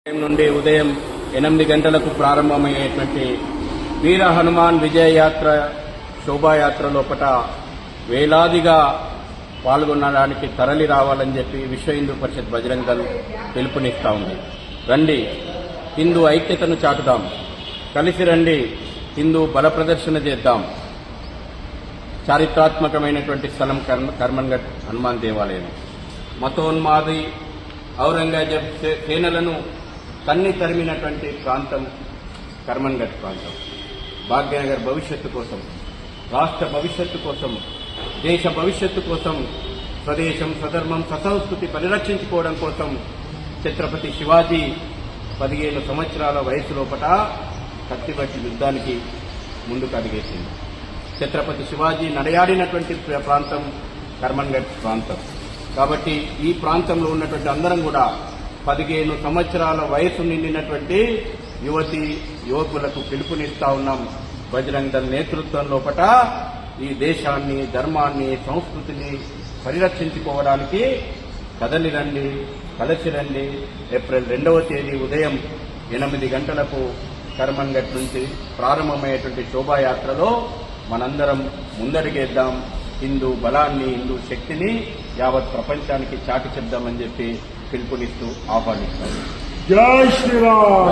నుండి ఉదయం 8 గంటలకు ప్రారంభమయ్యేటువంటి వీర హనుమాన్ విజయయాత్ర శోభాయాత్ర లోపట వేలాదిగా పాల్గొనడానికి తరలి రావాలని చెప్పి విశ్వ హిందూ పరిషత్ బజరంగ దళ్ పిలుపునిస్తా ఉంది. రండి, హిందూ ఐక్యతను చాటుదాం, కలిసి రండి, హిందూ బల ప్రదర్శన చేద్దాం. చారిత్రాత్మకమైనటువంటి స్థలం కర్మన్ఘట్ హనుమాన్ దేవాలయం. మతోన్మాది ఔరంగజేబ్ సేనలను తన్ని తరిమినటువంటి ప్రాంతం కర్మన్ఘట్ ప్రాంతం. భాగ్యనగర్ భవిష్యత్తు కోసం, రాష్ట్ర భవిష్యత్తు కోసం, దేశ భవిష్యత్తు కోసం, స్వదేశం, స్వధర్మం, ససంస్కృతి పరిరక్షించుకోవడం కోసం ఛత్రపతి శివాజీ 15 సంవత్సరాల వయసు లోపట కత్తిబట్టి యుద్ధానికి ముందుకు అడిగేసింది. ఛత్రపతి శివాజీ నడయాడినటువంటి ప్రాంతం కర్మన్ఘట్ ప్రాంతం. కాబట్టి ఈ ప్రాంతంలో ఉన్నటువంటి అందరం కూడా 15 సంవత్సరాల వయసు నిండినటువంటి యువతి యువకులకు పిలుపునిస్తా ఉన్నాం. బజరంగ దళ్ నేతృత్వం లోపట ఈ దేశాన్ని, ధర్మాన్ని, సంస్కృతిని పరిరక్షించుకోవడానికి కదలి రండి, కలిసి రండి. ఏప్రిల్ 2వ తేదీ ఉదయం 8 గంటలకు కర్మన్ఘట్ నుంచి ప్రారంభమయ్యేటువంటి శోభాయాత్రలో మనందరం ముందడుగేద్దాం. హిందూ బలాన్ని, హిందూ శక్తిని యావత్ ప్రపంచానికి చాటి చెప్దామని చెప్పి పిలుపునిస్తూ ఆహ్వానిస్తాం. జై శ్రీరామ్.